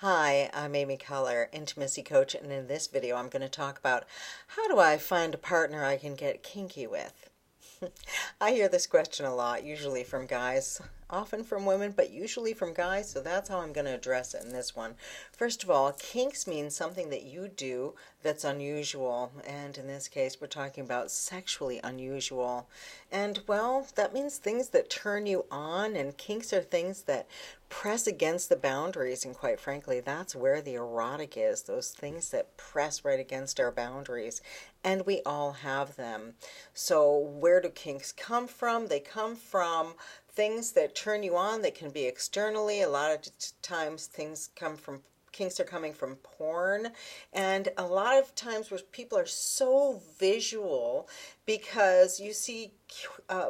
Hi, I'm Amy Keller, intimacy coach, and in this video I'm going to talk about how do I find a partner I can get kinky with. I hear this question a lot, usually from guys, often from women, but usually from guys, so that's how I'm going to address it in this one. First of all, kinks means something that you do that's unusual, and in this case, we're talking about sexually unusual. And well, that means things that turn you on, and kinks are things that press against the boundaries, and quite frankly, that's where the erotic is, those things that press right against our boundaries, and we all have them. So where do kinks come from? They come from things that turn you on. They can be externally. A lot of times things come from kinks are coming from porn, and a lot of times where people are so visual because you see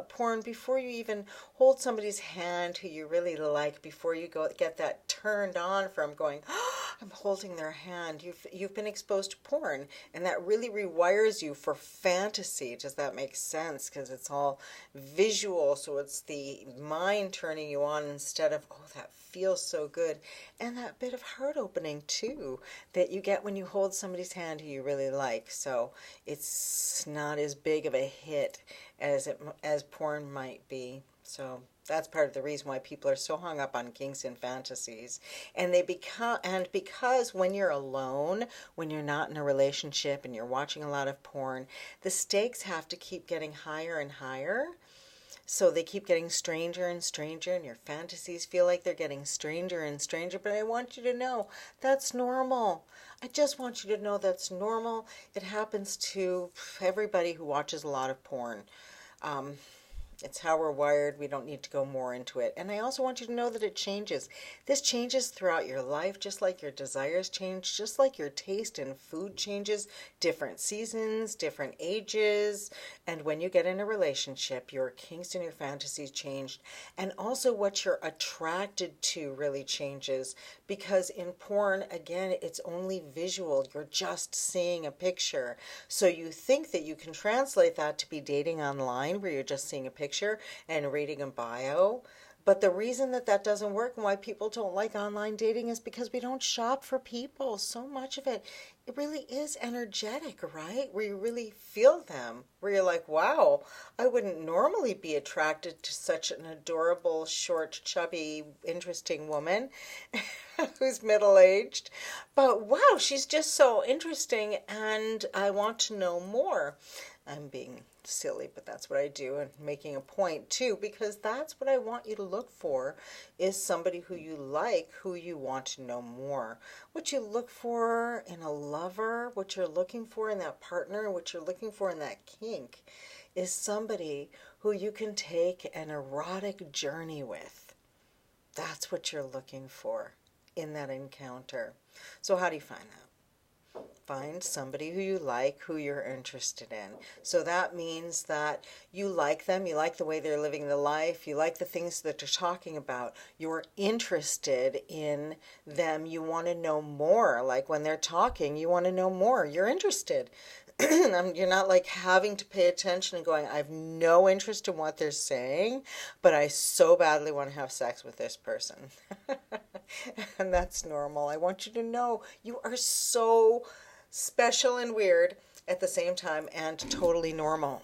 porn before you even hold somebody's hand who you really like, before you go get that turned on from going, oh, I'm holding their hand. You've been exposed to porn, and that really rewires you for fantasy. Does that make sense? Because it's all visual, so it's the mind turning you on instead of, oh, that feels so good. And that bit of heart opening too that you get when you hold somebody's hand who you really like. So it's not as big of a hit as porn might be. So that's part of the reason why people are so hung up on kinks and fantasies. And because when you're alone, when you're not in a relationship and you're watching a lot of porn, the stakes have to keep getting higher and higher. So they keep getting stranger and stranger, and your fantasies feel like they're getting stranger and stranger. But I want you to know that's normal. I just want you to know that's normal. It happens to everybody who watches a lot of porn. Um, it's how we're wired. We don't need to go more into it. And I also want you to know that it changes. This changes throughout your life, just like your desires change, just like your taste in food changes, different seasons, different ages. And when you get in a relationship, your kinks and your fantasies changed. And also what you're attracted to really changes, because in porn, again, it's only visual. You're just seeing a picture. So you think that you can translate that to be dating online, where you're just seeing a picture and reading a bio. But the reason that that doesn't work and why people don't like online dating is because we don't shop for people. So much of it really is energetic, right? Where you really feel them, where you're like, wow, I wouldn't normally be attracted to such an adorable, short, chubby, interesting woman who's middle-aged. But wow, she's just so interesting and I want to know more. I'm being silly, but that's what I do, and making a point too, because that's what I want you to look for, is somebody who you like, who you want to know more. What you look for in a lover, what you're looking for in that partner, what you're looking for in that kink, is somebody who you can take an erotic journey with. That's what you're looking for in that encounter. So how do you find that? Find somebody who you like, who you're interested in. So that means that you like them, you like the way they're living the life, you like the things that they're talking about, you're interested in them, you want to know more. Like when they're talking, you want to know more, you're interested. You're not like having to pay attention and going, I have no interest in what they're saying, but I so badly want to have sex with this person. And that's normal. I want you to know you are so special and weird at the same time and totally normal.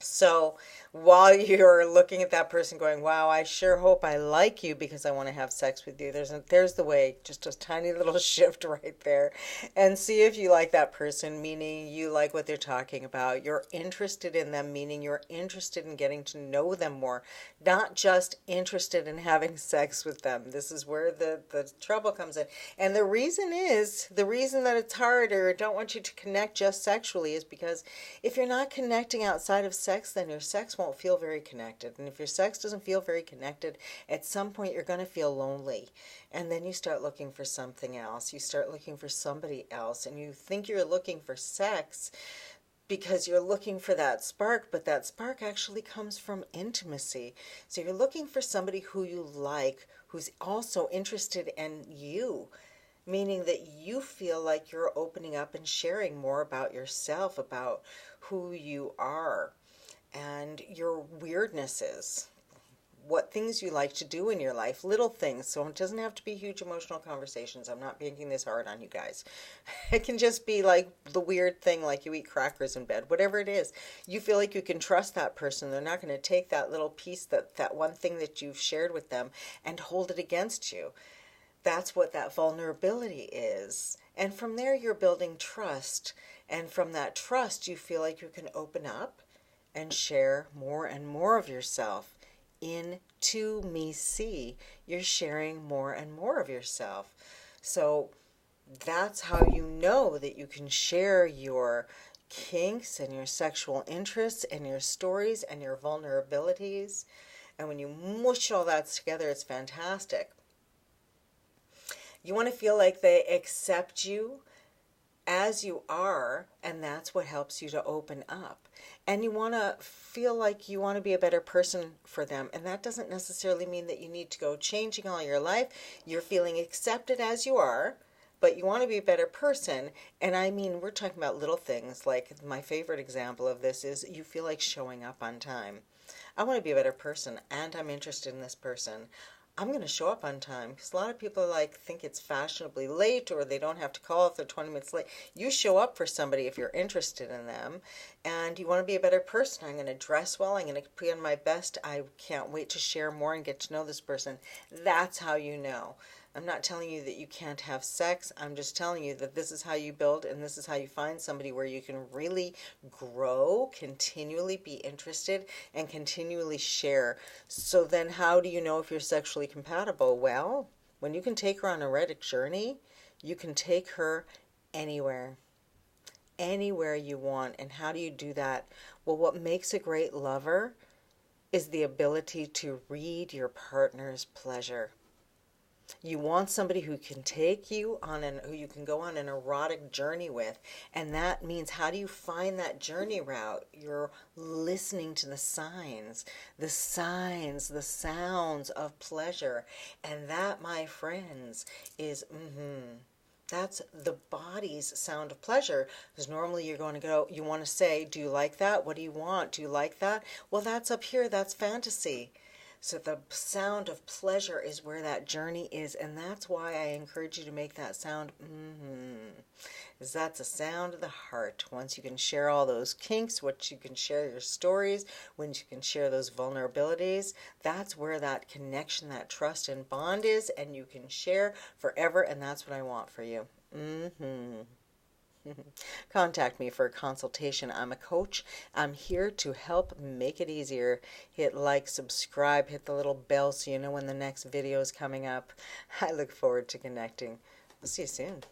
So while you're looking at that person going, wow, I sure hope I like you because I want to have sex with you, there's the way, just a tiny little shift right there. And see if you like that person, meaning you like what they're talking about. You're interested in them, meaning you're interested in getting to know them more, not just interested in having sex with them. This is where the trouble comes in. And the reason that it's harder, I don't want you to connect just sexually, is because if you're not connecting outside of sex, then your sex won't feel very connected. And if your sex doesn't feel very connected, at some point you're going to feel lonely. And then you start looking for something else. You start looking for somebody else. And you think you're looking for sex because you're looking for that spark, but that spark actually comes from intimacy. So you're looking for somebody who you like, who's also interested in you, meaning that you feel like you're opening up and sharing more about yourself, about who you are and your weirdnesses. what things you like to do in your life, little things. So it doesn't have to be huge emotional conversations. I'm not making this hard on you guys. It can just be like the weird thing, like you eat crackers in bed, whatever it is. You feel like you can trust that person. They're not going to take that little piece, that one thing that you've shared with them, and hold it against you. That's what that vulnerability is. And from there, you're building trust. And from that trust, you feel like you can open up and share more and more of yourself. Into me see, you're sharing more and more of yourself. So that's how you know that you can share your kinks and your sexual interests and your stories and your vulnerabilities. And when you mush all that together, it's fantastic. You want to feel like they accept you as you are, and that's what helps you to open up. And you want to feel like you want to be a better person for them. And that doesn't necessarily mean that you need to go changing all your life. You're feeling accepted as you are, but you want to be a better person. And I mean, we're talking about little things. Like my favorite example of this is you feel like showing up on time. I want to be a better person, and I'm interested in this person. I'm going to show up on time, because a lot of people think it's fashionably late, or they don't have to call if they're 20 minutes late. You show up for somebody if you're interested in them, and you want to be a better person. I'm going to dress well. I'm going to put on my best. I can't wait to share more and get to know this person. That's how you know. I'm not telling you that you can't have sex. I'm just telling you that this is how you build, and this is how you find somebody where you can really grow, continually be interested, and continually share. So then how do you know if you're sexually compatible? Well, when you can take her on an erotic journey, you can take her anywhere. Anywhere you want. And how do you do that? Well, what makes a great lover is the ability to read your partner's pleasure. You want somebody who can take you on who you can go on an erotic journey with. And that means, how do you find that journey route? You're listening to the signs, the sounds of pleasure. And that, my friends, is that's the body's sound of pleasure. Because normally you're going to go, you want to say, do you like that? What do you want? Do you like that? Well, that's up here. That's fantasy. So the sound of pleasure is where that journey is, and that's why I encourage you to make that sound, because that's a sound of the heart. Once you can share all those kinks, once you can share your stories, once you can share those vulnerabilities, that's where that connection, that trust and bond is, and you can share forever, and that's what I want for you. Contact me for a consultation. I'm a coach. I'm here to help make it easier. Hit like, subscribe, hit the little bell so you know when the next video is coming up. I look forward to connecting. I'll see you soon.